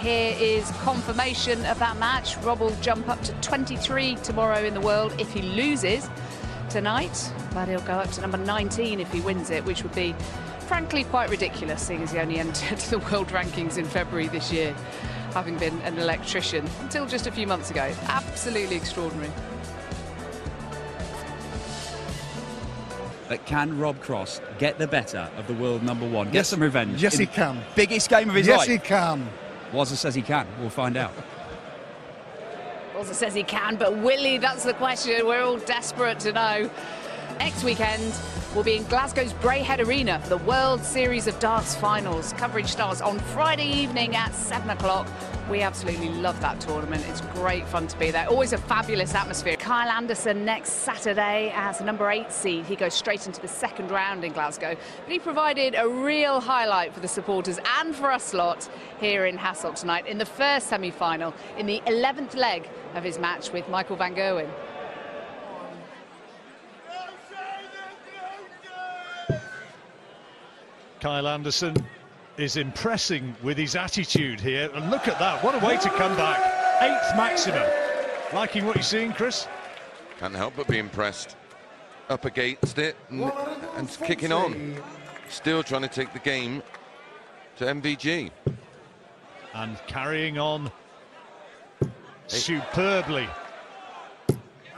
here is confirmation of that match. Rob will jump up to 23 tomorrow in the world if he loses tonight, but he'll go up to number 19 if he wins it, which would be frankly quite ridiculous, seeing as he only entered the world rankings in February this year, having been an electrician until just a few months ago. Absolutely extraordinary. But can Rob Cross get the better of the world #1? Get some revenge? Yes, he can. Biggest game of his life? Yes, he can. Wazza says he can. We'll find out. Wazza says he can, but will he? That's the question. We're all desperate to know. Next weekend, we'll be in Glasgow's Braehead Arena for the World Series of Darts Finals. Coverage starts on Friday evening at 7 o'clock. We absolutely love that tournament. It's great fun to be there. Always a fabulous atmosphere. Kyle Anderson next Saturday as number 8 seed. He goes straight into the second round in Glasgow. But he provided a real highlight for the supporters and for us lot here in Hasselt tonight in the first semi-final, in the 11th leg of his match with Michael van Gerwen. Kyle Anderson is impressing with his attitude here, and look at that, what a way to come back. 8th maximum. Liking what you're seeing, Chris? Can't help but be impressed. Up against it and kicking on. Still trying to take the game to MVG. And carrying on superbly.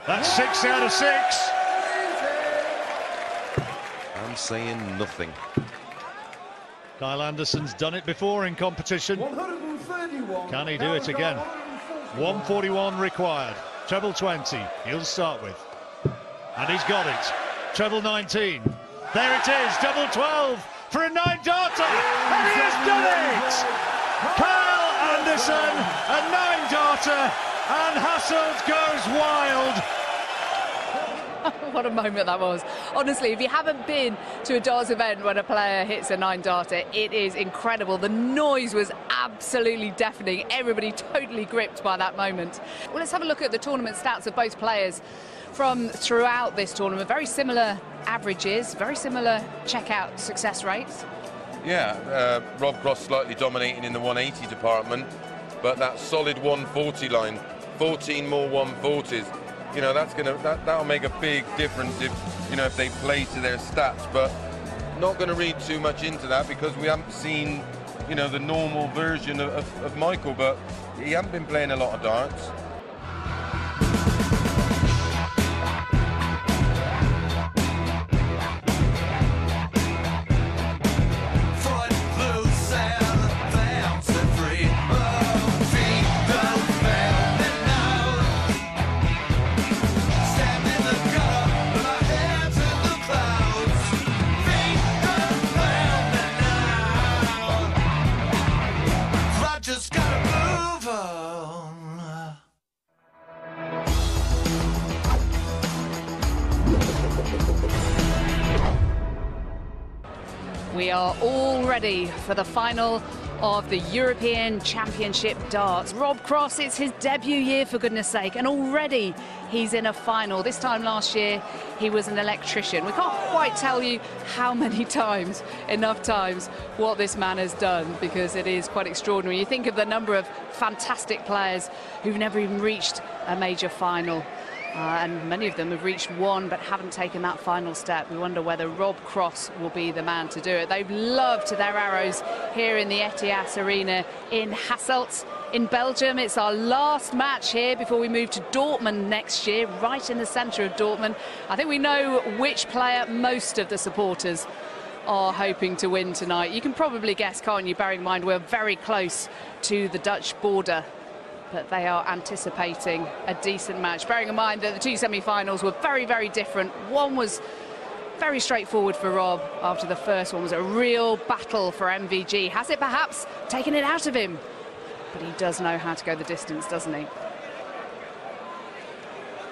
That's 6 out of 6. I'm saying nothing. Kyle Anderson's done it before in competition. Can he do it again? 141 required. Treble 20, he'll start with. And he's got it. Treble 19. There it is, double 12 for a 9-darter. And he has done it! Kyle Anderson, a 9-darter, and Hasselt goes wild. What a moment that was. Honestly, if you haven't been to a darts event when a player hits a 9-darter, it is incredible. The noise was absolutely deafening. Everybody totally gripped by that moment. Well, let's have a look at the tournament stats of both players from throughout this tournament. Very similar averages, very similar checkout success rates. Yeah, Rob Cross slightly dominating in the 180 department, but that solid 140 line, 14 more 140s. You know, that'll make a big difference if, you know, if they play to their stats, but not going to read too much into that because we haven't seen, you know, the normal version of Michael, but he hasn't been playing a lot of darts. We are all ready for the final of the European Championship darts. Rob Cross, it's his debut year, for goodness sake, and already he's in a final. This time last year, he was an electrician. We can't quite tell you how many times, enough times, what this man has done, because it is quite extraordinary. You think of the number of fantastic players who've never even reached a major final. And many of them have reached one but haven't taken that final step. We wonder whether Rob Cross will be the man to do it. They've loved their arrows here in the Ethias Arena in Hasselt in Belgium. It's our last match here before we move to Dortmund next year, right in the centre of Dortmund. I think we know which player most of the supporters are hoping to win tonight. You can probably guess, can't you, bearing in mind we're very close to the Dutch border. But they are anticipating a decent match, bearing in mind that the 2 semi-finals were very, very different. One was very straightforward for Rob after the first one was a real battle for MVG. Has it perhaps taken it out of him? But he does know how to go the distance, doesn't he?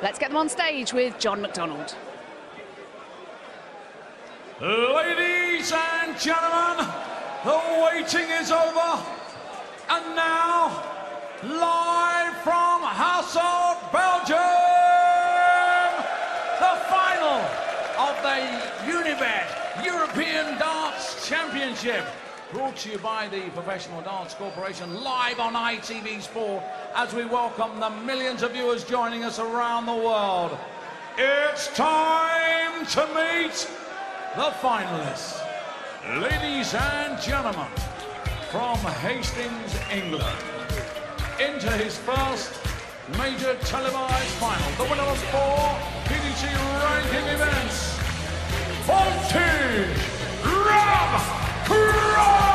Let's get them on stage with John McDonald. Ladies and gentlemen, the waiting is over. And now, live from Hasselt, Belgium, the final of the Unibet European Darts Championship. brought to you by the Professional Darts Corporation, live on ITV Sport, as we welcome the millions of viewers joining us around the world. It's time to meet the finalists. Ladies and gentlemen, from Hastings, England, into his first major televised final, the winner of 4 PDC ranking events, Voltage Rob Cross!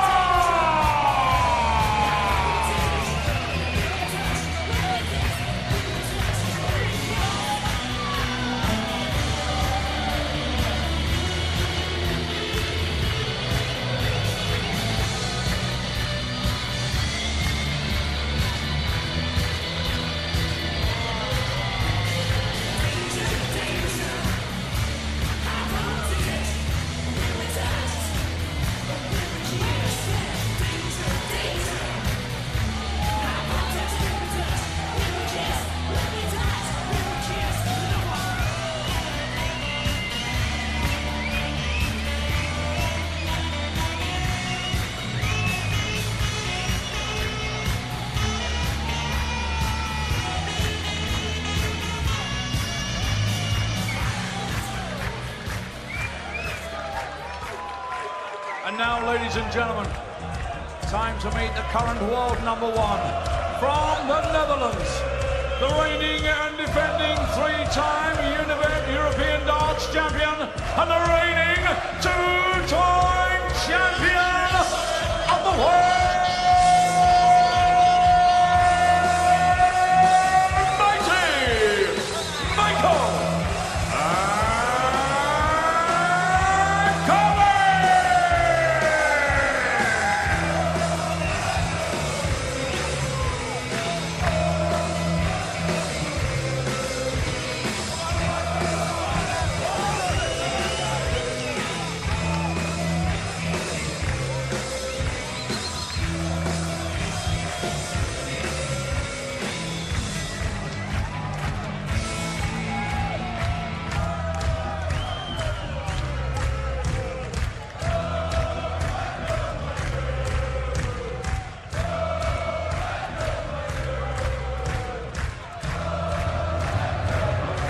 And now, ladies and gentlemen, time to meet the current world #1 from the Netherlands, the reigning and defending 3-time European Darts champion and the reigning 2-time champion of the world,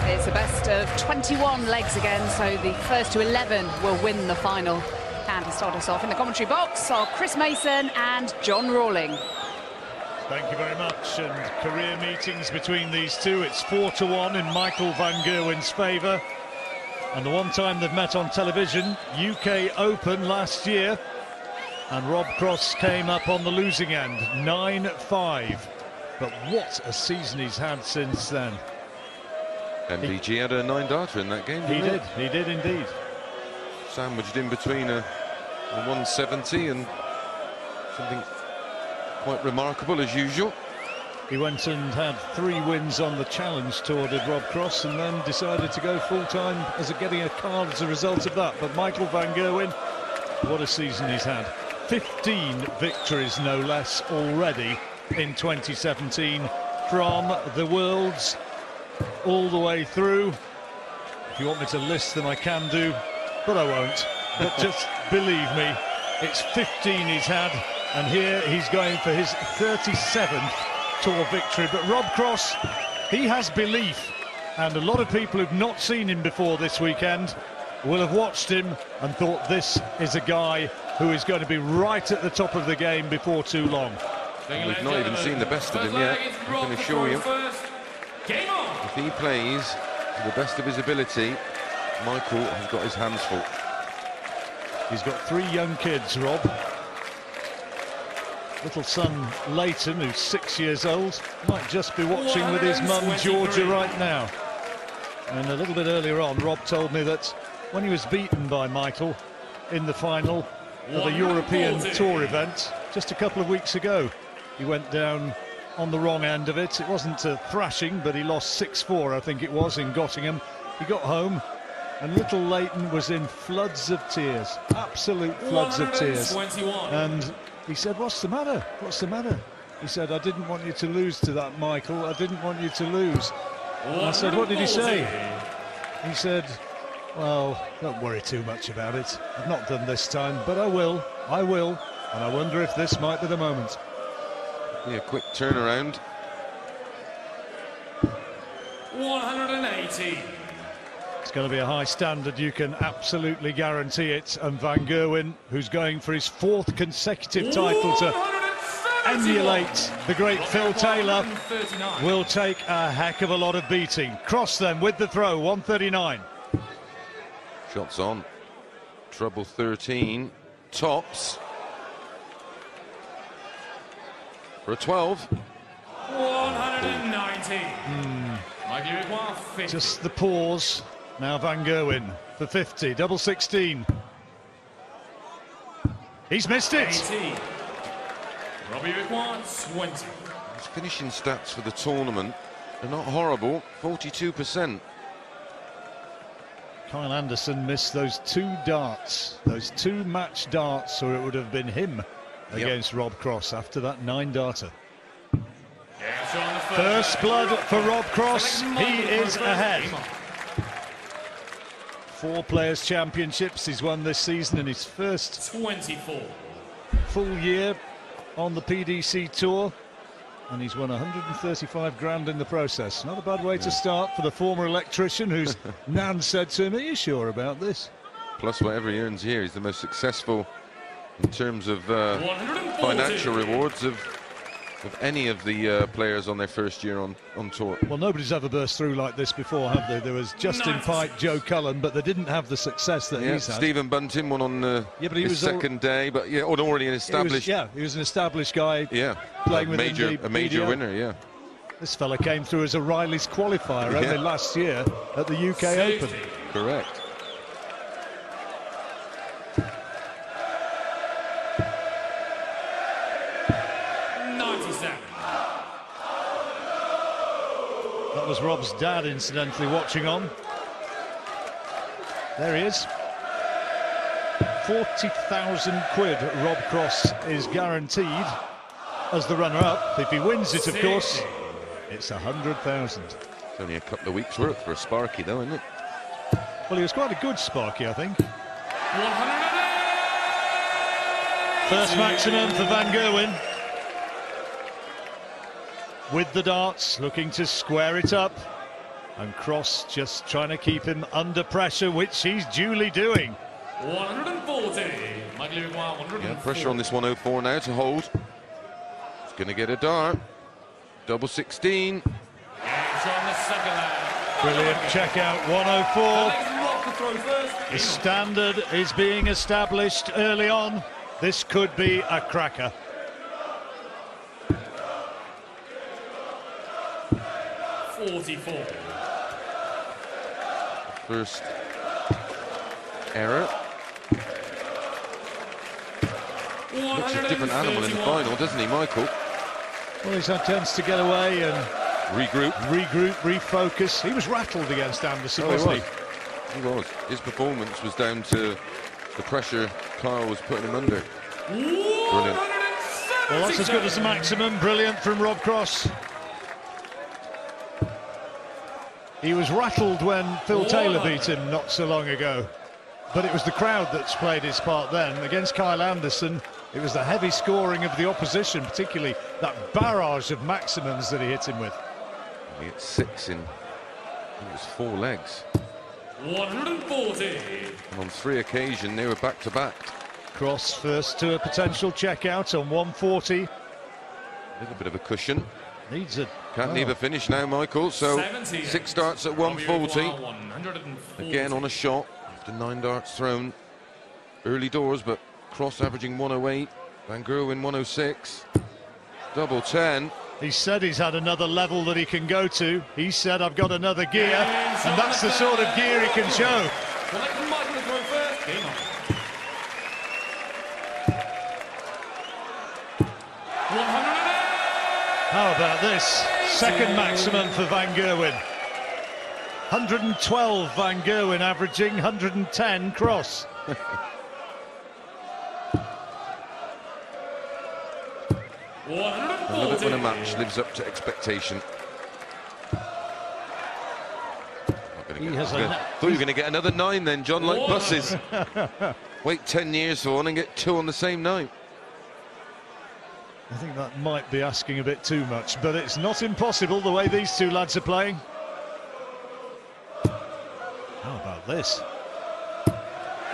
It's a best of 21 legs again, so the first to 11 will win the final. And to start us off in the commentary box are Chris Mason and John Rawling. Thank you very much. And career meetings between these two. It's 4-1 in Michael van Gerwen's favour. And the one time they've met on television, UK Open last year. And Rob Cross came up on the losing end, 9-5. But what a season he's had since then. MVG had a 9-darter in that game, didn't he? He did indeed. Sandwiched in between a 170 and something quite remarkable as usual. He went and had 3 wins on the Challenge Tour, did Rob Cross, and then decided to go full-time as getting a card as a result of that. But Michael van Gerwen, what a season he's had. 15 victories, no less, already in 2017 from the Worlds all the way through. If you want me to list them, I can do, but I won't. But just believe me, it's 15 he's had, and here he's going for his 37th tour victory. But Rob Cross, he has belief, and a lot of people who've not seen him before this weekend will have watched him and thought this is a guy who is going to be right at the top of the game before too long. We've not even seen the best of him yet, I can assure you. If he plays to the best of his ability, Michael has got his hands full. He's got 3 young kids, Rob. Little son Leighton, who's 6 years old, might just be watching with his mum Georgia right now. And a little bit earlier on, Rob told me that when he was beaten by Michael in the final of a European Tour event just a couple of weeks ago, he went down on the wrong end of it. It wasn't a thrashing, but he lost 6-4, I think it was, in Göttingen. He got home, and little Leighton was in floods of tears, absolute floods of tears. And he said, "What's the matter? What's the matter?" He said, "I didn't want you to lose to that, Michael. I didn't want you to lose." And I said, "What did he say?" He said, "Well, don't worry too much about it. I've not done this time, but I will. And I wonder if this might be the moment. Yeah, quick turnaround. 180. It's going to be a high standard, you can absolutely guarantee it. And Van Gerwen, who's going for his 4th consecutive title to emulate the great Phil Taylor, will take a heck of a lot of beating. Cross then with the throw, 139. Shots on. Treble 13. Tops. For a 12. 190. Just the pause. Now Van Gerwen for 50, double 16. He's missed it. 80. Robbie requires 20. His finishing stats for the tournament are not horrible, 42%. Kyle Anderson missed those 2 darts, those 2 match darts, or it would have been him against Rob Cross after that 9-darter. First blood for Rob Cross. He is ahead. 4 Players' Championships he's won this season in his first 24 full year on the PDC Tour, and he's won 135 grand in the process. Not a bad way to start for the former electrician, whose Nan said to him, "Are you sure about this?" Plus whatever he earns here, he's the most successful in terms of financial rewards of any of the players on their first year on tour. Well, nobody's ever burst through like this before, have they? There was Justin Pike, Joe Cullen, but they didn't have the success that he's had. Stephen Bunting won on his second day, but already an established. He was an established guy. Yeah, playing with a major winner. Yeah. This fella came through as a Riley's qualifier only last year at the UK Open. Correct. That was Rob's dad, incidentally, watching on. There he is. 40,000 quid Rob Cross is guaranteed as the runner-up. If he wins it, of course, it's 100,000. It's only a couple of weeks' worth for a Sparky, though, isn't it? Well, he was quite a good Sparky, I think. First maximum for Van Gerwen. With the darts, looking to square it up. And Cross just trying to keep him under pressure, which he's duly doing. 140. Yeah, pressure on this 104 now to hold. He's going to get a dart. Double 16. Brilliant check out, 104. The standard is being established early on. This could be a cracker. First error. Looks a different animal in the final, doesn't he, Michael? Well, he's had chance to get away and regroup, refocus. He was rattled against Anderson, wasn't he? He was. His performance was down to the pressure Kyle was putting him under. Brilliant. Well, that's as good as the maximum. Brilliant from Rob Cross. He was rattled when Phil Taylor beat him not so long ago. But it was the crowd that's played his part then. Against Kyle Anderson, it was the heavy scoring of the opposition, particularly that barrage of maximums that he hit him with. He hit 6 in, I think it was 4 legs. 140. And on 3 occasions, they were back-to-back. Cross first to a potential check-out on 140. A little bit of a cushion. Needs a... Can't leave a finish now, Michael. So 6 starts at 140. Again on a shot after 9 darts thrown. Early doors, but Cross averaging 108. Van Gerwen 106. Double 10. He said he's had another level that he can go to. He said, I've got another gear, and that's the sort of gear he can show. How about this? Second maximum for Van Gerwen. 112 Van Gerwen averaging, 110 Cross. I love it when a match lives up to expectation. Thought you were going to get another 9 then, John, like buses. Wait 10 years for one and get 2 on the same night. I think that might be asking a bit too much, but it's not impossible the way these two lads are playing. How about this?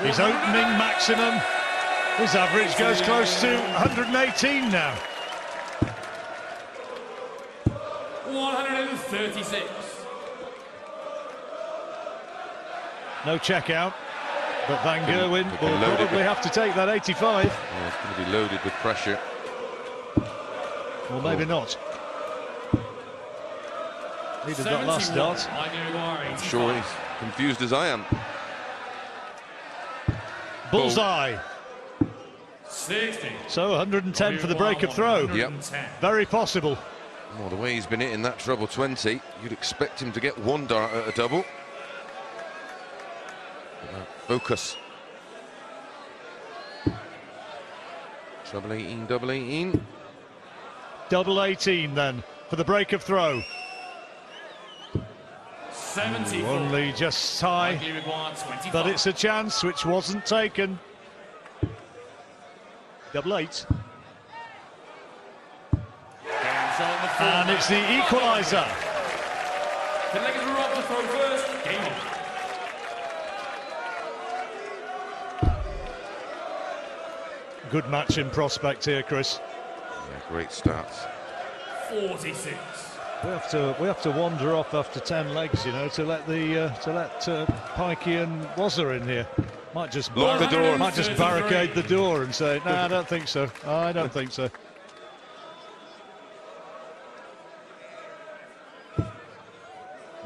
His opening maximum. His average goes close to 118 now. 136. No check out, but Van Gerwen will probably have to take that 85. Yeah, it's going to be loaded with pressure. Or maybe not. Needed that last dart. I'm sure he's confused as I am. Bullseye. 60. So 110 for the break of throw. Yep. Very possible. Well, the way he's been hitting that treble 20, you'd expect him to get one dart at a double. Focus. Treble 18, double 18. Double 18 then for the break of throw. 70. Only just high, but it's a chance which wasn't taken. Double 8. And it's the equaliser. The leg is Rob to throw first. Game on. Good match in prospect here, Chris. Yeah, great starts. 46. We have to wander off after 10 legs, you know, to let Pikey and Wazza in here. Might just lock the door. Might just barricade the door and say, no, I don't think so. I don't think so.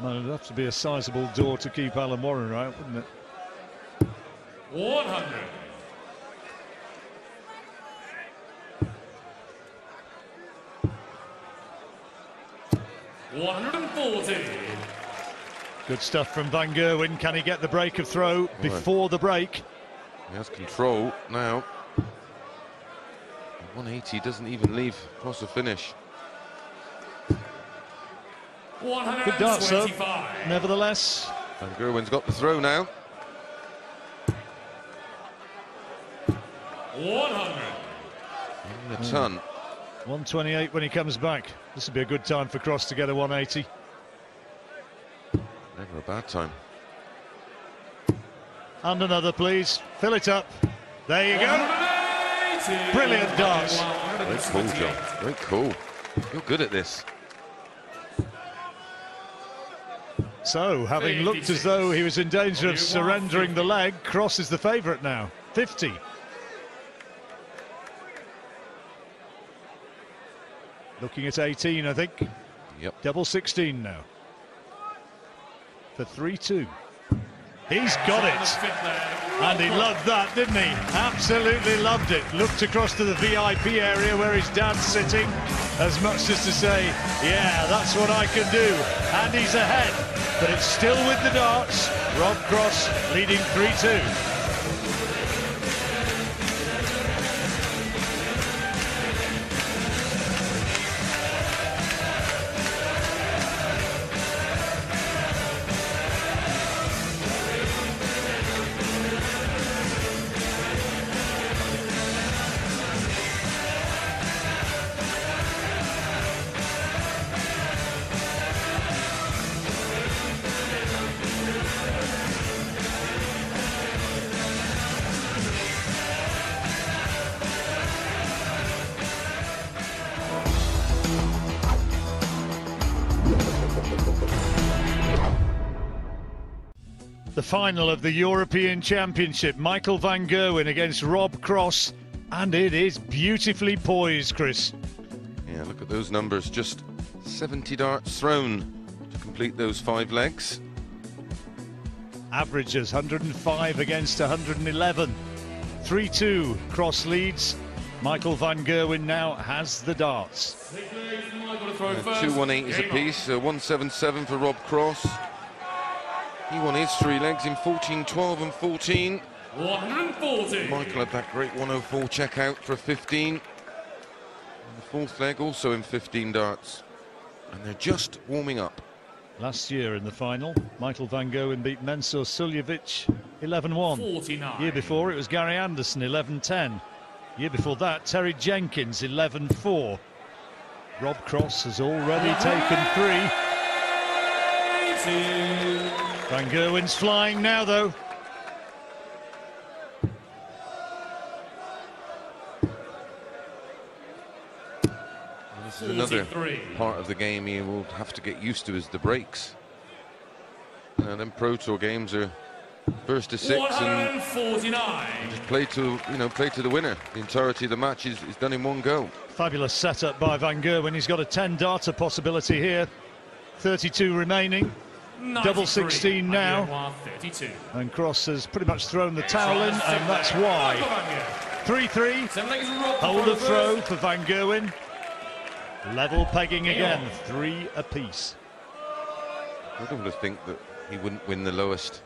No, it'd have to be a sizable door to keep Alan Warren out, wouldn't it? 100. $140. Good stuff from Van Gerwen. Can he get the break of throw before the break? He has control now. 180 doesn't even leave across the finish. Good dart, sir. Nevertheless. Van Gerwen's got the throw now. 100. A ton. 128 when he comes back. This would be a good time for Cross to get a 180. Never a bad time. And another, please. Fill it up. There you go. Brilliant darts. Very cool, John. Very cool. You're good at this. So, having looked as though he was in danger of surrendering the leg, Cross is the favourite now. 50. Looking at 18, I think. Yep. Double 16 now. For 3-2. He's got it. And he loved that, didn't he? Absolutely loved it. Looked across to the VIP area where his dad's sitting, as much as to say, yeah, that's what I can do. And he's ahead. But it's still with the darts. Rob Cross leading 3-2. The final of the European Championship, Michael Van Gerwen against Rob Cross, and it is beautifully poised, Chris. Yeah, look at those numbers, just 70 darts thrown to complete those 5 legs. Averages 105 against 111. 3-2, Cross leads. Michael Van Gerwen now has the darts. 2 180s apiece, so 177 for Rob Cross. He won his 3 legs in 14, 12 and 14. 140. Michael had that great 104 check out for 15. And the 4th leg also in 15 darts. And they're just warming up. Last year in the final, Michael Van Gerwen beat Mensur Suljevic 11-1. 49. Year before it was Gary Anderson 11-10. Year before that, Terry Jenkins, 11-4. Rob Cross has already taken 3. Van Gerwen's flying now, though. This is another part of the game he will have to get used to, is the breaks. And then Pro Tour games are first to 6 and just play to the winner. The entirety of the match is done in one go. Fabulous setup by Van Gerwen. He's got a 10-darter possibility here. 32 remaining. Double 16 now. And Cross has pretty much thrown the towel in, and that's why. 3-3. Hold of throw for Van Gerwen. Level pegging again, 3 apiece. I don't think that he wouldn't win the lowest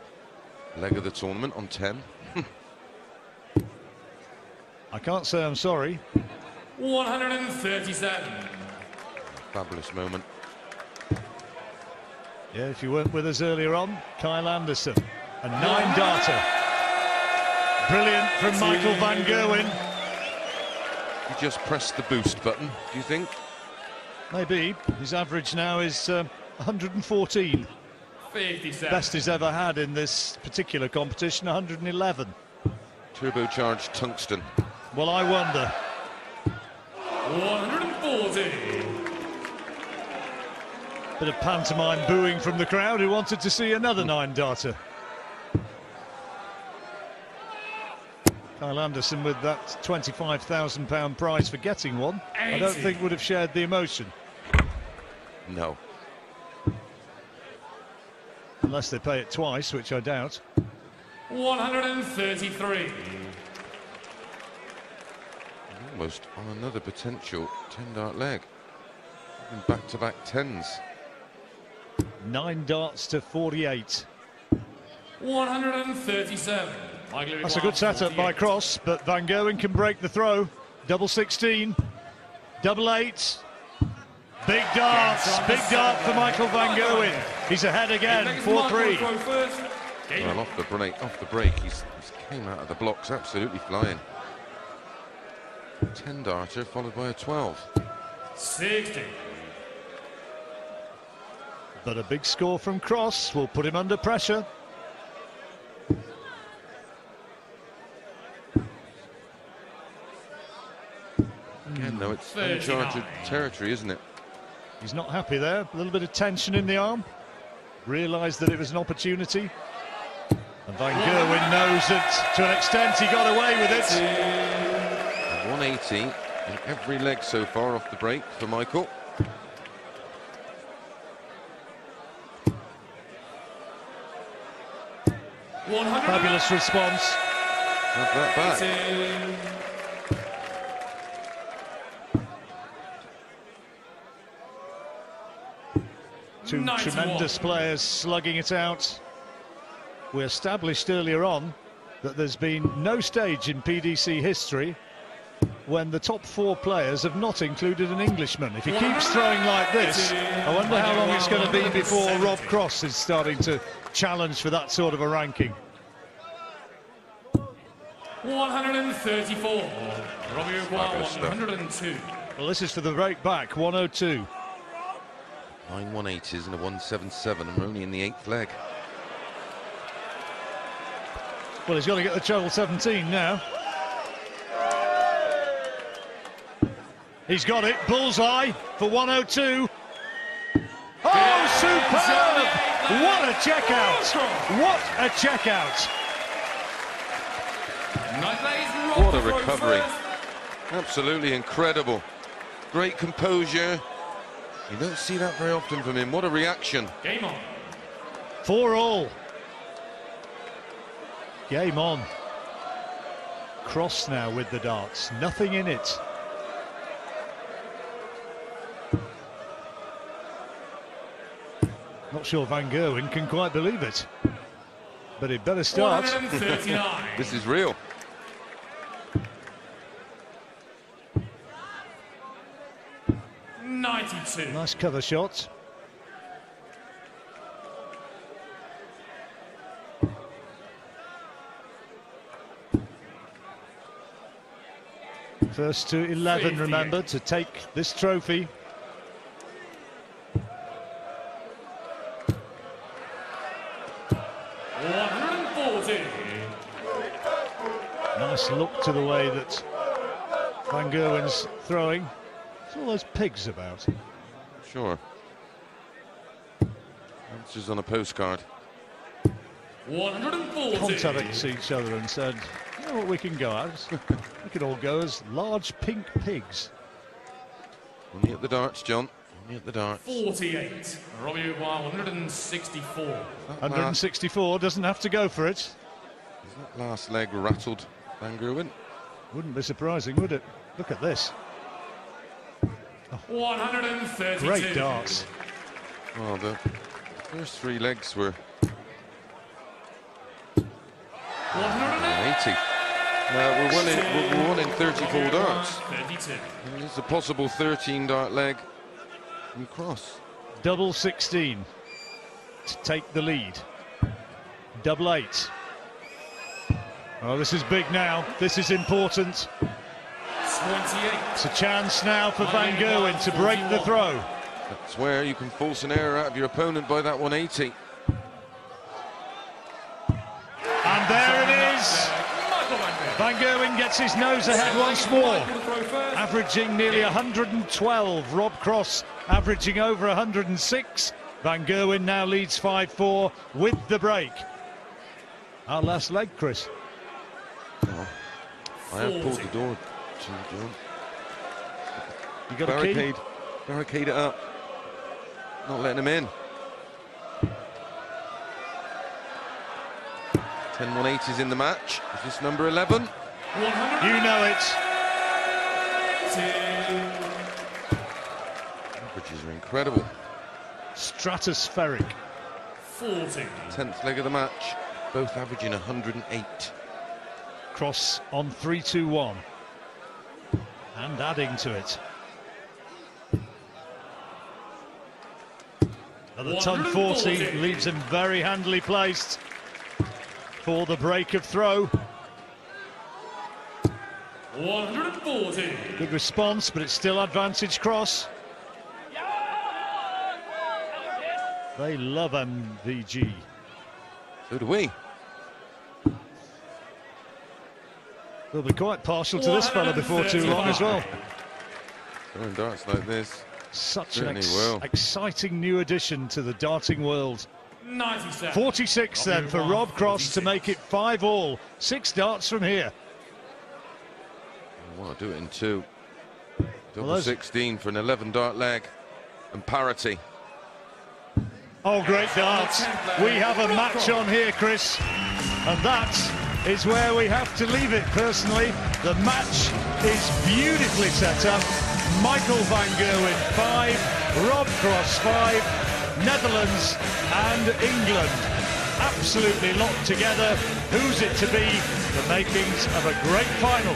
leg of the tournament on 10. I can't say I'm sorry. 137. Fabulous moment. Yeah, if you weren't with us earlier on, Kyle Anderson, a 9-darter. Brilliant from Michael Van Gerwen. He just pressed the boost button, do you think? Maybe. His average now is 114. 57. Best he's ever had in this particular competition, 111. Turbocharged tungsten. Well, I wonder. 140. Bit of pantomime booing from the crowd who wanted to see another 9-darter. Kyle Anderson with that £25,000 prize for getting one, 80. I don't think would have shared the emotion. No. Unless they pay it twice, which I doubt. 133. Almost on another potential 10-dart leg. And back-to-back 10s. 9 darts to 48. 137. That's a good setup by Cross, but Van Gerwen can break the throw. Double 16, double 8. Big dart for Michael Van Gerwen. He's ahead again, 4-3. Well, off the break, he's came out of the blocks absolutely flying. 10-darter followed by a 12. 60. But a big score from Cross will put him under pressure. Again, though, it's uncharted territory, isn't it? He's not happy there. A little bit of tension in the arm. Realised that it was an opportunity. And Van Gerwen knows that, to an extent, he got away with it. 180 in every leg so far off the break for Michael. Fabulous response. Not that bad. Two tremendous players slugging it out. We established earlier on that there's been no stage in PDC history when the top 4 players have not included an Englishman. If he keeps throwing like this, I wonder how long it's going to be before Rob Cross is starting to challenge for that sort of a ranking. 134. Robbie Uruguay, 102. Well, this is for the break back, 102. 9 180s and a 177, and we're only in the 8th leg. Well, he's got to get the treble 17 now. He's got it, bullseye for 102. Oh, superb! What a checkout! What a checkout! What a recovery. Absolutely incredible. Great composure. You don't see that very often from him. What a reaction. Game on. 4-all. Game on. Cross now with the darts. Nothing in it. Not sure Van Gerwen can quite believe it. But he'd better start. 139. This is real. Nice cover shot. First to 11, remember, to take this trophy. Nice look to the way that Van Gerwen's throwing. There's all those pigs about. Sure. Answers on a postcard. 140. Contacted each other and said, you know what we can go as? We could all go as large pink pigs. Only at the darts, John. Only at the darts. 48. Robbie by 164. 164, doesn't have to go for it. Is that last leg rattled Van Gerwen? Wouldn't be surprising, would it? Look at this. 132. Great darts. Well, the first 3 legs were 180. 80. We're one in 34 darts. 32. And there's a possible 13 dart leg from cross. Double 16 to take the lead. Double 8. Oh, this is big now. This is important. 28. It's a chance now for Van Gerwen to break the throw. That's where you can force an error out of your opponent by that 180. And there it is. Van Gerwen gets his nose ahead once more, averaging nearly 112. Rob Cross averaging over 106. Van Gerwen now leads 5-4 with the break. Our last leg, Chris. Oh, I have pulled the door, John. You got a key? Barricade it up. Not letting him in. 10 180s in the match. Is this number 11? You know it. Averages are incredible. Stratospheric. 40. 10th leg of the match. Both averaging 108. Cross on 3-2-1. And adding to it. Another ton 40 leaves him very handily placed for the break of throw. 140. Good response, but it's still advantage cross. They love MVG. So do we. They'll be quite partial to this fella before too long as well. Throwing darts like this. Such an Certainly will. exciting new addition to the darting world. 97. 46 then for Rob Cross to make it 5-all. 6 darts from here. I want to do it in 2. Double Well, 16 for an 11 dart leg and parity. Oh, great darts. We have a match on here, Chris. And that is where we have to leave it, personally. The match is beautifully set up. Michael Van Gerwen 5, Rob Cross 5, Netherlands and England absolutely locked together. Who's it to be? The makings of a great final.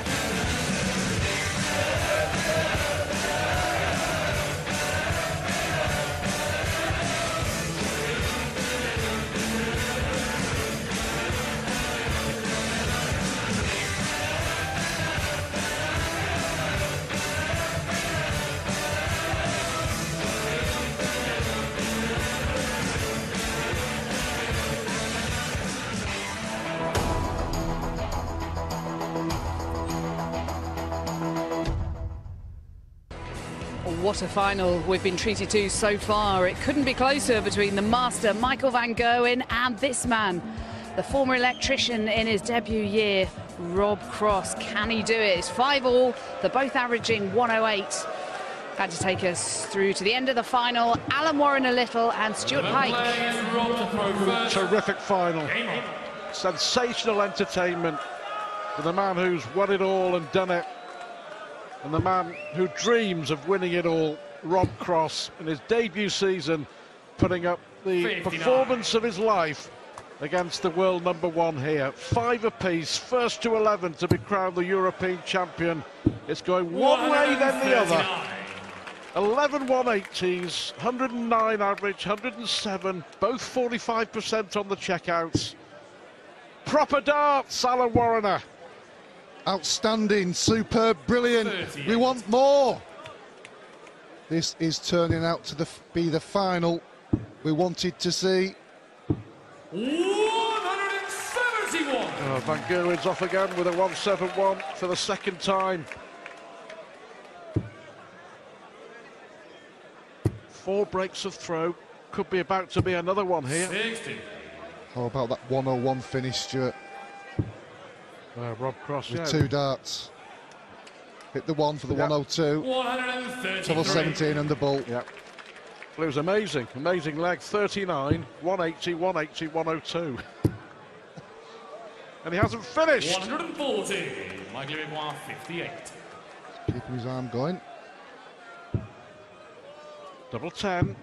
What a final we've been treated to so far. It couldn't be closer between the master Michael Van Gerwen and this man, the former electrician in his debut year, Rob Cross. Can he do it? It's 5-all. They're both averaging 108. Had to take us through to the end of the final. Alan Warren a little and Stuart Pike. Terrific final. Sensational entertainment for the man who's won it all and done it, and the man who dreams of winning it all, Rob Cross, in his debut season, putting up the 59. Performance of his life against the world #1 here. 5 apiece, first to 11 to be crowned the European champion. It's going one way then the other. 11 180s, 109 average, 107, both 45% on the checkouts. Proper darts, Alan Warrener. Outstanding, superb, brilliant. We want more. This is turning out to be the final we wanted to see. 171. Oh, Van Gerwen's off again with a 171 for the second time. 4 breaks of throw. Could be about to be another one here. 60. How about that 101 finish, Stuart? Rob Cross, with 2 darts. Hit the 1 for the 102. 133. Treble 17 and the ball. Yep. Well, it was amazing. Amazing leg. 39, 180, 180, 102. And he hasn't finished. 140. Michael Gerwen, 58. Keeping his arm going. Double 10.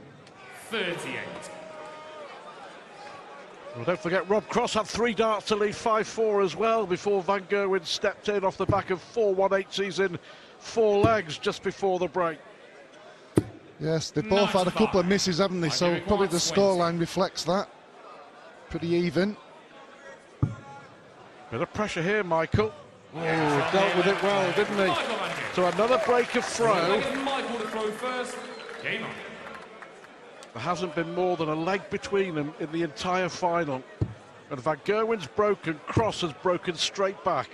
38. Well, don't forget, Rob Cross had 3 darts to lead 5-4 as well before Van Gerwen stepped in off the back of 4 180s in 4 legs just before the break. Yes, they both had a couple of misses, haven't they? So probably the scoreline reflects that. Pretty even. Bit of pressure here, Michael. Oh, dealt with it well, didn't he? So another break of throw. Michael to throw first. Game on. There hasn't been more than a leg between them in the entire final. And Van Gerwen's broken, Cross has broken straight back.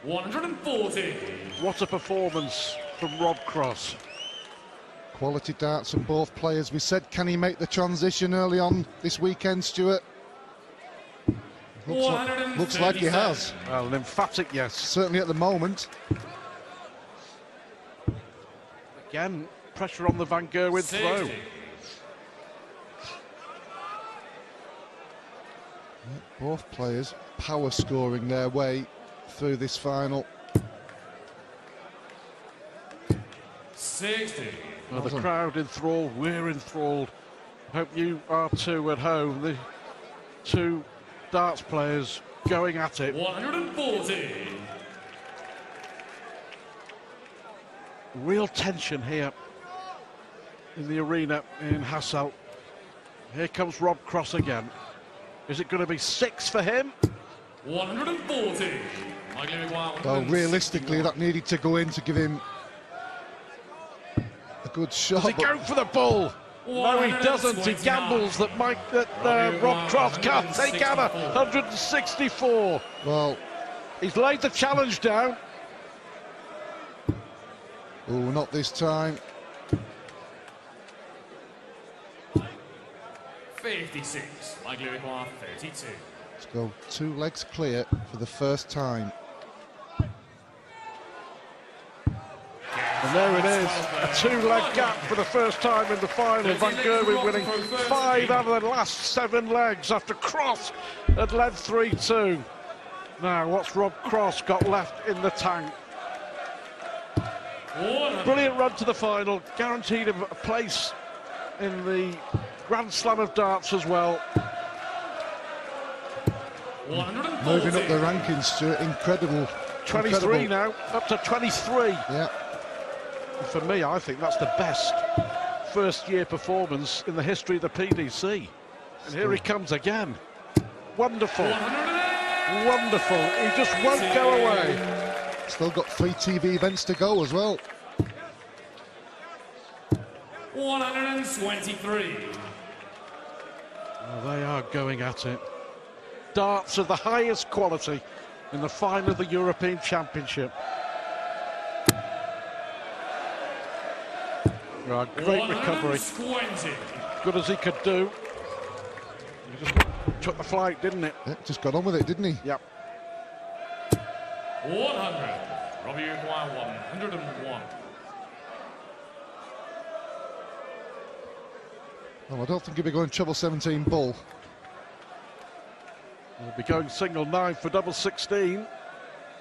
140. What a performance from Rob Cross. Quality darts from both players. We said, can he make the transition early on this weekend, Stuart? Looks like he has. Well, an emphatic yes. Certainly at the moment. Again, pressure on the Van Gerwen throw. Both players power scoring their way through this final. 60. Well, the crowd enthralled, we're enthralled. Hope you are too at home. The 2 darts players going at it. 140. Real tension here in the arena in Hasselt. Here comes Rob Cross again. Is it going to be 6 for him? 140. Well, realistically, that needed to go in to give him a good shot. Does he go for the ball? No, he doesn't. He gambles that Rob Cross can't take out 164. Well, he's laid the challenge down. Oh, not this time. 56. Michael Gerwen, 32. Let's go 2 legs clear for the first time. And there it is, a 2-leg gap for the first time in the final. Van Gerwen winning 5 out of the last 7 legs after Cross had led 3-2. Now, what's Rob Cross got left in the tank? Brilliant run to the final, guaranteed him a place in the Grand Slam of darts as well. Moving up the rankings, Stuart, incredible. 23 now, up to 23. Yeah. For me, I think that's the best first-year performance in the history of the PDC. And here he comes again. Wonderful. Wonderful. He just won't go away. Still got 3 TV events to go as well. 123. Well, they are going at it. Darts of the highest quality in the final of the European Championship. Oh, great recovery. Good as he could do. He just took the flight, didn't it? Yeah, just got on with it, didn't he? Yep. 100. Robbie Gerwen, 101. Well, I don't think he'll be going treble 17 bull. He'll be going single 9 for double 16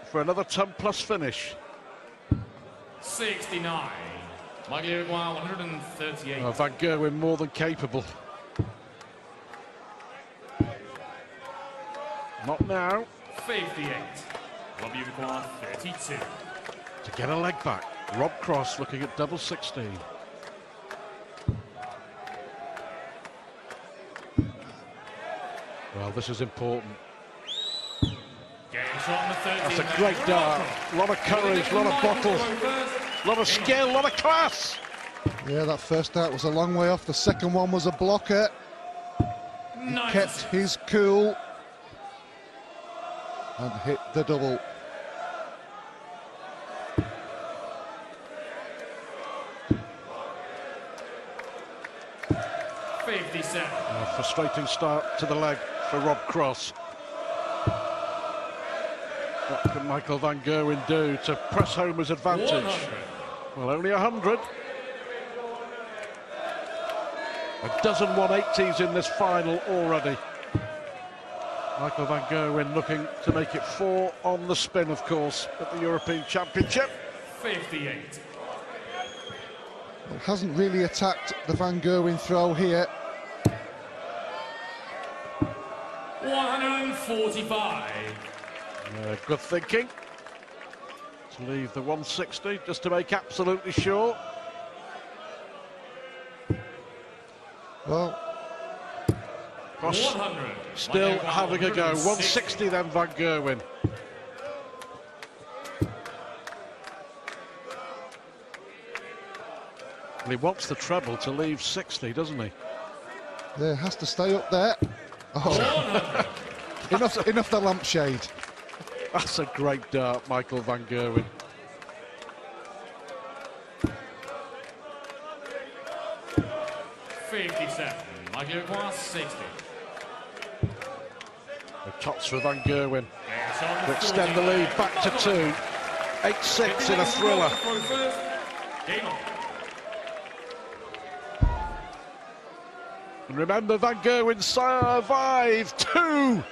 for another ton plus finish. 69. Michael Gerwen, 138. Oh, Van Gerwen more than capable. Not now. 58. Robbie Gerwen, 32. To get a leg back, Rob Cross looking at double 16. Well, this is important. Game That's a great dart. A lot of courage, a lot of bottle, a lot of skill, a lot of class. Yeah, that first dart was a long way off. The second one was a blocker. He kept his cool and hit the double. A frustrating start to the leg for Rob Cross. What can Michael van Gerwen do to press home his advantage? 100. Well, only 100. A dozen 180s in this final already. Michael van Gerwen looking to make it 4 on the spin, of course, at the European Championship. 58. Well, hasn't really attacked the Van Gerwen throw here. 145. Good thinking to leave the 160 just to make absolutely sure. Well, Cross still having a go. 160 then, Van Gerwen. He wants the treble to leave 60, doesn't he? Yeah, has to stay up there. Oh. enough the lampshade. That's a great dart, Michael van Gerwen. Michael Cross 60. The tops for van Gerwen to extend the lead back to 2. 8-6 in a thriller. Game on. And remember, Van Gerwen survived 2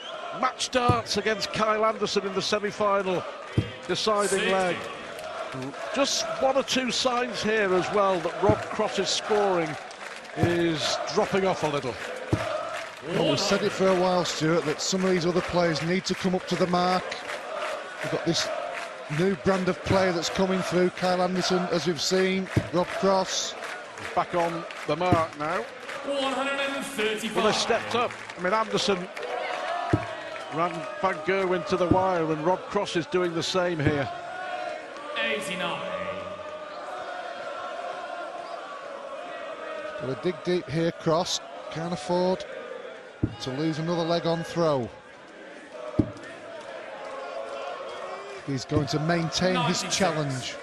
match darts against Kyle Anderson in the semi-final deciding leg. Just 1 or 2 signs here as well that Rob Cross's scoring is dropping off a little. Well, we've said it for a while, Stuart, that some of these other players need to come up to the mark. We've got this new brand of player that's coming through, Kyle Anderson, as we've seen, Rob Cross. Back on the mark now. 135. Well, they stepped up. I mean, Anderson ran Van Gerwen to the wire, and Rob Cross is doing the same here. 89. Got to dig deep here, Cross. Can't afford to lose another leg on throw. He's going to maintain 96. His challenge.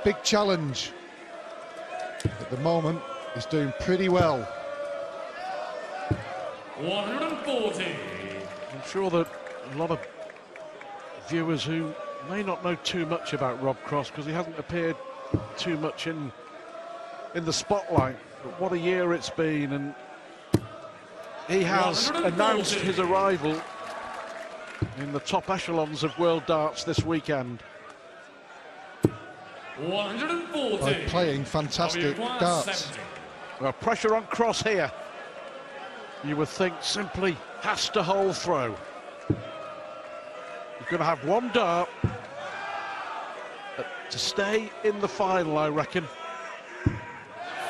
Big challenge. At the moment, he's doing pretty well. 140. I'm sure that a lot of viewers who may not know too much about Rob Cross, because he hasn't appeared too much in the spotlight, but what a year it's been, and he has announced his arrival in the top echelons of world darts this weekend. 140. By playing fantastic darts. Well, pressure on Cross here. You would think simply has to hold throw. He's going to have 1 dart to stay in the final, I reckon.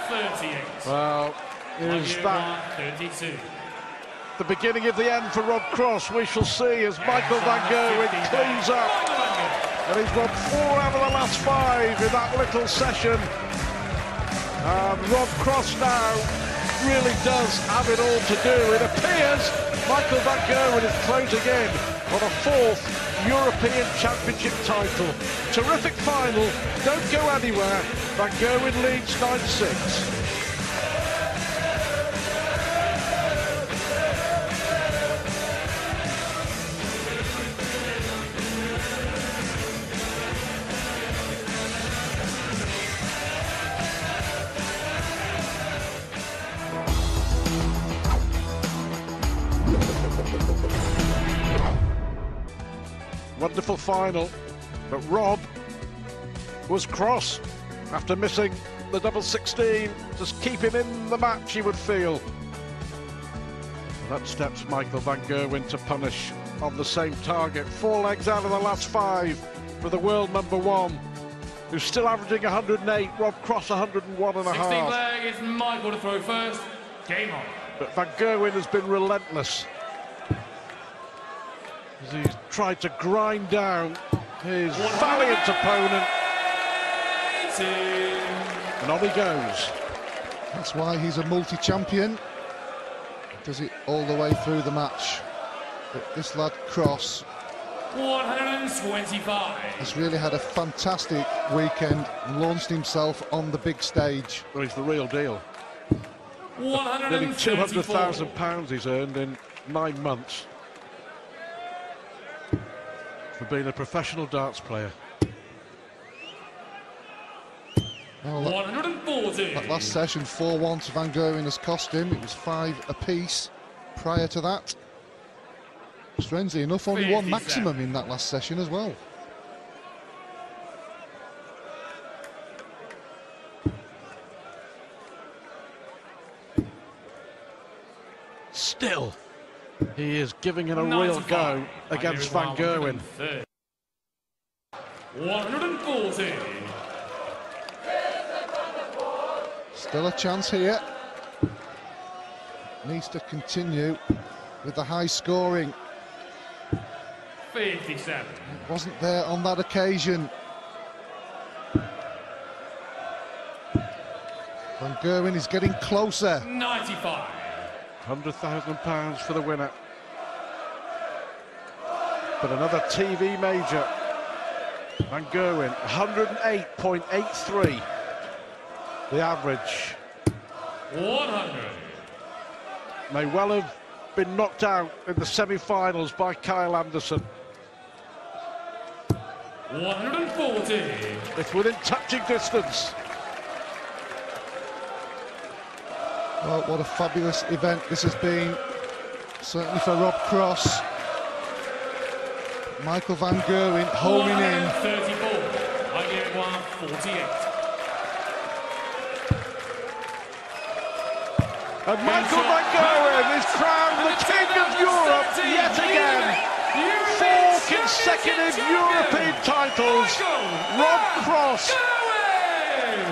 38. Well, is that 32. the beginning of the end for Rob Cross? We shall see as Michael van Gerwen cleans up. And he's won 4 out of the last 5 in that little session. And Rob Cross now really does have it all to do. It appears Michael van Gerwen is closing in on a 4th European Championship title. Terrific final. Don't go anywhere. Van Gerwen leads 9-6. Wonderful final, but Rob was cross after missing the double 16. Just keep him in the match, he would feel. Well, that steps Michael van Gerwen to punish on the same target. 4 legs out of the last 5 for the world #1, who's still averaging 108. Rob Cross 101 and a 16 half. leg is Michael to throw first. Game on. But van Gerwen has been relentless. He's he's tried to grind down his valiant opponent. And on he goes. That's why he's a multi-champion. Does it all the way through the match. But this lad, Cross, 125. has really had a fantastic weekend and launched himself on the big stage. Well, he's the real deal. Nearly £200,000 he's earned in 9 months for being a professional darts player. Well, 140. that last session, 4-1 to Van Gerwen has cost him. It was 5 apiece prior to that. Strangely enough, only 1 maximum in that last session as well. Still, he is giving it a real go against Van Gerwen. 140. Still a chance here. Needs to continue with the high scoring. 57. It wasn't there on that occasion. Van Gerwen is getting closer. 95. £100,000 for the winner. But another TV major. Van Gerwen, 108.83. The average. 100. May well have been knocked out in the semi-finals by Kyle Anderson. 140. It's within touching distance. Well, what a fabulous event this has been, certainly for Rob Cross. Michael Van Gerwen homing in. 34. I give it 148. And Michael Van Gerwen is crowned the King of Europe yet again. 4 consecutive European titles. Rob Cross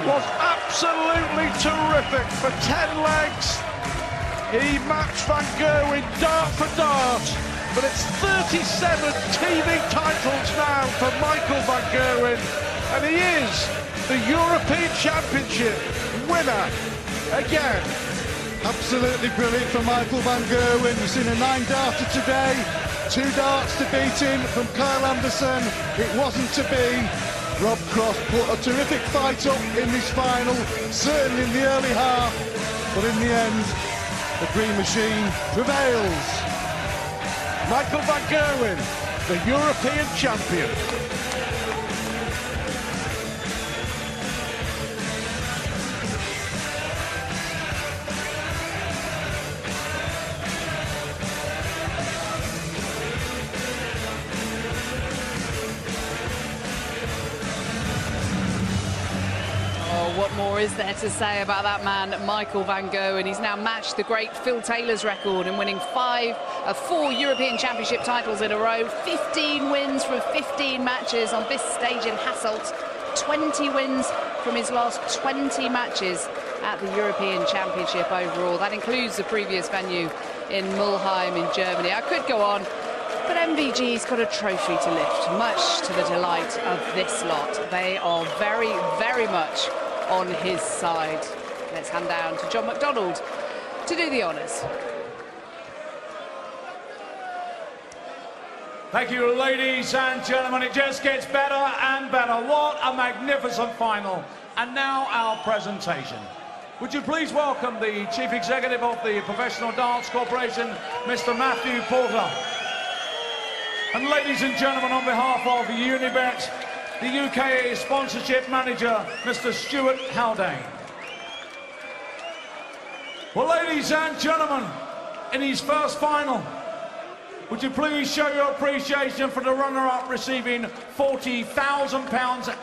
was absolutely terrific for 10 legs. He matched Van Gerwen dart for dart, but it's 37 TV titles now for Michael Van Gerwen, and he is the European Championship winner again. Absolutely brilliant for Michael Van Gerwen. We've seen a 9-darter today, 2 darts to beat him from Kyle Anderson. It wasn't to be. Rob Cross put a terrific fight up in this final, certainly in the early half, but in the end, the Green Machine prevails. Michael Van Gerwen, the European champion. What more is there to say about that man, Michael Van Gerwen? He's now matched the great Phil Taylor's record in winning 4 European Championship titles in a row, 15 wins from 15 matches on this stage in Hasselt, 20 wins from his last 20 matches at the European Championship overall. That includes the previous venue in Mulheim in Germany. I could go on, but MVG's got a trophy to lift, much to the delight of this lot. They are very, very much on his side. Let's hand down to John McDonald to do the honours. Thank you, ladies and gentlemen. It just gets better and better. What a magnificent final. And now our presentation. Would you please welcome the Chief Executive of the Professional Darts Corporation, Mr. Matthew Porter. And ladies and gentlemen, on behalf of Unibet, the UK Sponsorship Manager, Mr. Stuart Haldane. Well, ladies and gentlemen, in his first final, would you please show your appreciation for the runner-up receiving £40,000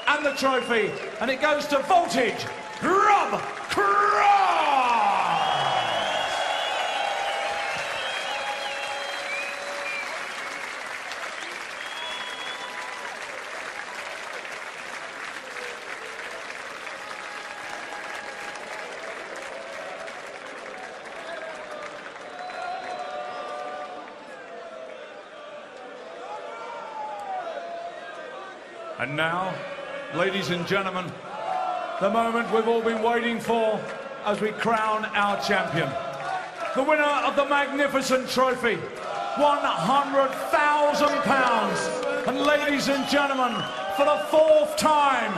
and the trophy, and it goes to Voltage, Rob Cross! And now, ladies and gentlemen, the moment we've all been waiting for as we crown our champion. The winner of the magnificent trophy, £100,000. And ladies and gentlemen, for the 4th time,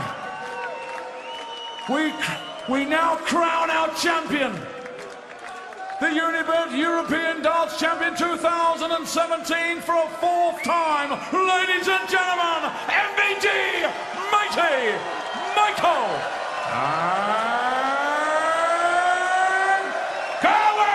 we now crown our champion. The Unibet European Darts Champion 2017 for a 4th time. Ladies and gentlemen, MVD Mighty Michael and Gerwen!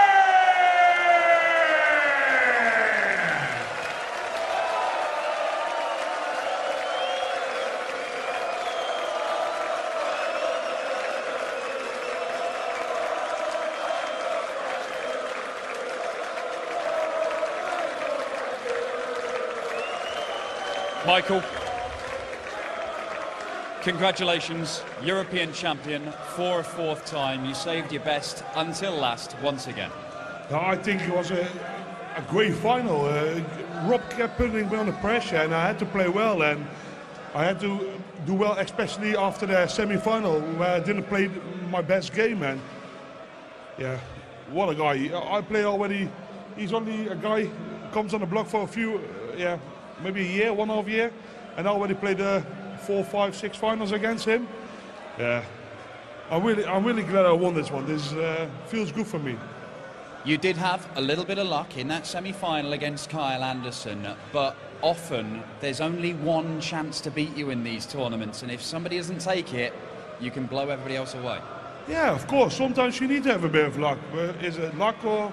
Michael, congratulations, European champion for a 4th time. You saved your best until last once again. I think it was a great final. Rob kept putting me under pressure and I had to play well, and I had to do well, especially after the semi-final where I didn't play my best game. And yeah, what a guy. I play already, he's only a guy who comes on the block for a few, maybe a year, 1.5 year, and I already played 4, 5, 6 finals against him. Yeah, I'm really glad I won this one. This feels good for me. You did have a little bit of luck in that semi-final against Kyle Anderson, but often there's only one chance to beat you in these tournaments, and if somebody doesn't take it, you can blow everybody else away. Yeah, of course. Sometimes you need to have a bit of luck. Is it luck, or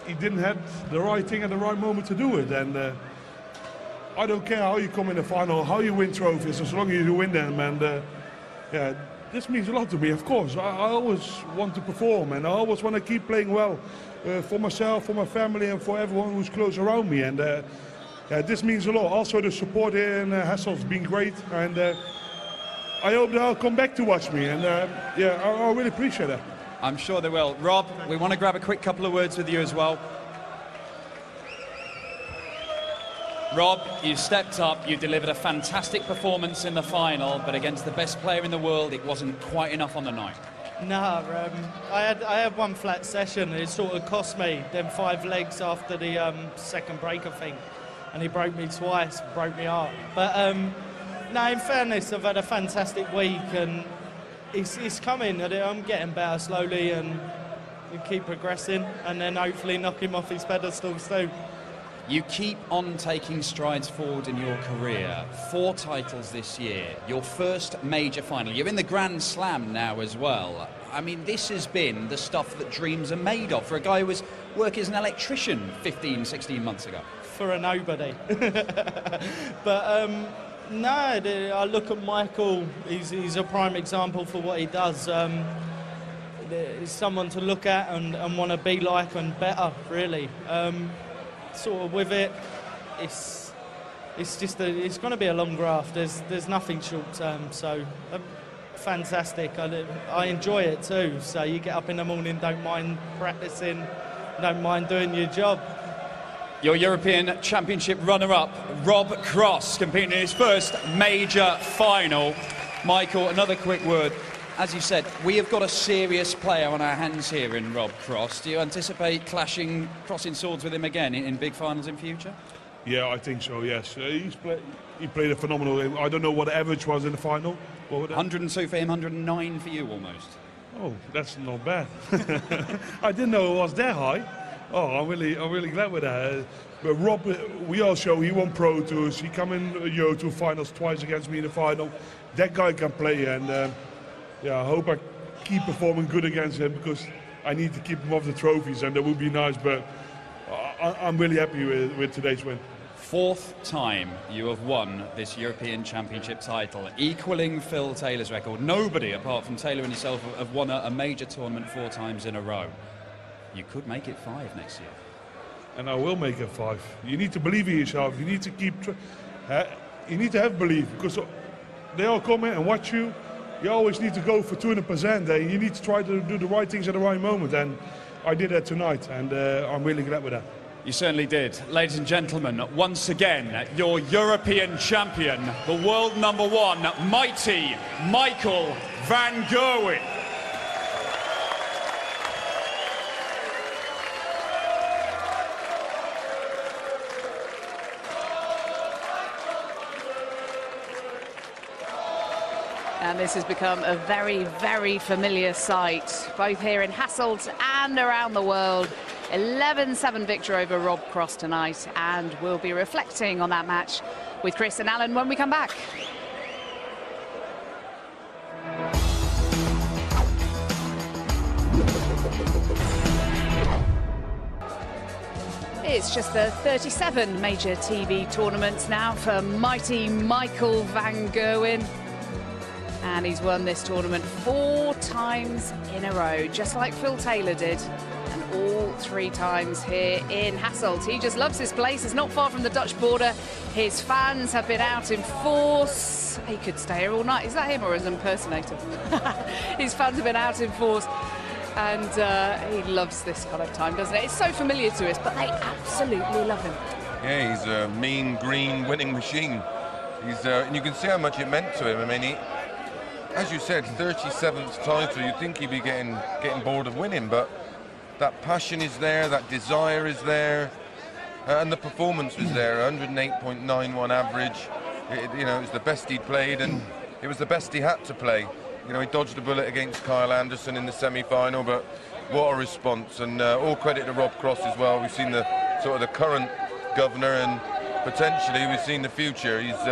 he didn't have the right thing at the right moment to do it? And I don't care how you come in the final, how you win trophies, as long as you win them. And yeah, this means a lot to me, of course. I always want to perform, and I always want to keep playing well for myself, for my family, and for everyone who's close around me. And yeah, this means a lot. Also, the support here in Hasselt has been great, and I hope they'll come back to watch me. And yeah, I really appreciate that. I'm sure they will. Rob, we want to grab a quick couple of words with you as well. Rob, you stepped up, you delivered a fantastic performance in the final, but against the best player in the world, it wasn't quite enough on the night. No, I had one flat session. It sort of cost me them 5 legs after the second break, I think, and he broke me twice, broke me up. But no, in fairness, I've had a fantastic week, and it's coming. I'm getting better slowly, and we keep progressing, and then hopefully knock him off his pedestals too. You keep on taking strides forward in your career. 4 titles this year, your first major final. You're in the Grand Slam now as well. I mean, this has been the stuff that dreams are made of for a guy who was working as an electrician 15, 16 months ago. For a nobody. But no, I look at Michael, he's a prime example for what he does. He's someone to look at and want to be like, and better, really. Sort of with it, it's going to be a long graft. There's nothing short term, so fantastic. I enjoy it too. So you get up in the morning, don't mind practicing, don't mind doing your job. Your European Championship runner-up, Rob Cross, competing in his first major final. Michael, another quick word. As you said, we have got a serious player on our hands here in Rob Cross. Do you anticipate crossing swords with him again in big finals in future? Yeah, I think so, yes. He played a phenomenal game. I don't know what the average was in the final. 102 for him, 109 for you almost. Oh, that's not bad. I didn't know it was that high. Oh, I'm really glad with that. But Rob, he won Pro Tours. He come in Euro Tour finals twice against me in the final. That guy can play, and yeah, I hope I keep performing good against him, because I need to keep him off the trophies, and that would be nice. But I'm really happy with today's win. 4th time you have won this European Championship title, equalling Phil Taylor's record. Nobody, apart from Taylor and yourself, have won a major tournament 4 times in a row. You could make it 5 next year. And I will make it 5. You need to believe in yourself. You need to you need to have belief, because they all come in and watch you. You always need to go for 200%. You need to try to do the right things at the right moment, and I did that tonight, and I'm really glad with that. You certainly did. Ladies and gentlemen, once again, your European champion, the world #1, mighty Michael van Gerwen. And this has become a very, very familiar sight, both here in Hasselt and around the world. 11-7 victory over Rob Cross tonight, and we'll be reflecting on that match with Chris and Alan when we come back. It's just the 37 major TV tournaments now for mighty Michael van Gerwen. And he's won this tournament 4 times in a row, just like Phil Taylor did. And all 3 times here in Hasselt. He just loves this place. It's not far from the Dutch border. His fans have been out in force. He could stay here all night. Is that him or an impersonator? His fans have been out in force. And he loves this kind of time, doesn't it? It's so familiar to us, but they absolutely love him. Yeah, he's a mean, green, winning machine. And you can see how much it meant to him. I mean, as you said, 37th title, you'd think he'd be getting bored of winning, but that passion is there, that desire is there, and the performance was there. 108.91 average. It was the best he'd played, and it was the best he had to play. You know, he dodged a bullet against Kyle Anderson in the semi-final, but what a response, and all credit to Rob Cross as well. We've seen the sort of the current governor, and potentially we've seen the future. He's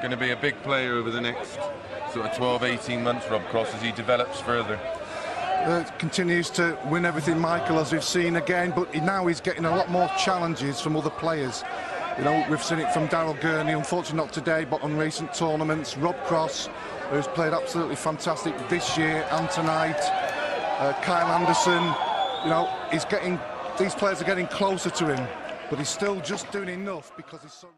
going to be a big player over the next sort of 12-18 months, Rob Cross, as he develops further. Continues to win everything, Michael, as we've seen again, but now he's getting a lot more challenges from other players. You know, we've seen it from Daryl Gurney, unfortunately not today, but on recent tournaments. Rob Cross, who's played absolutely fantastic this year and tonight. Kyle Anderson, you know, these players are getting closer to him, but he's still just doing enough because he's so...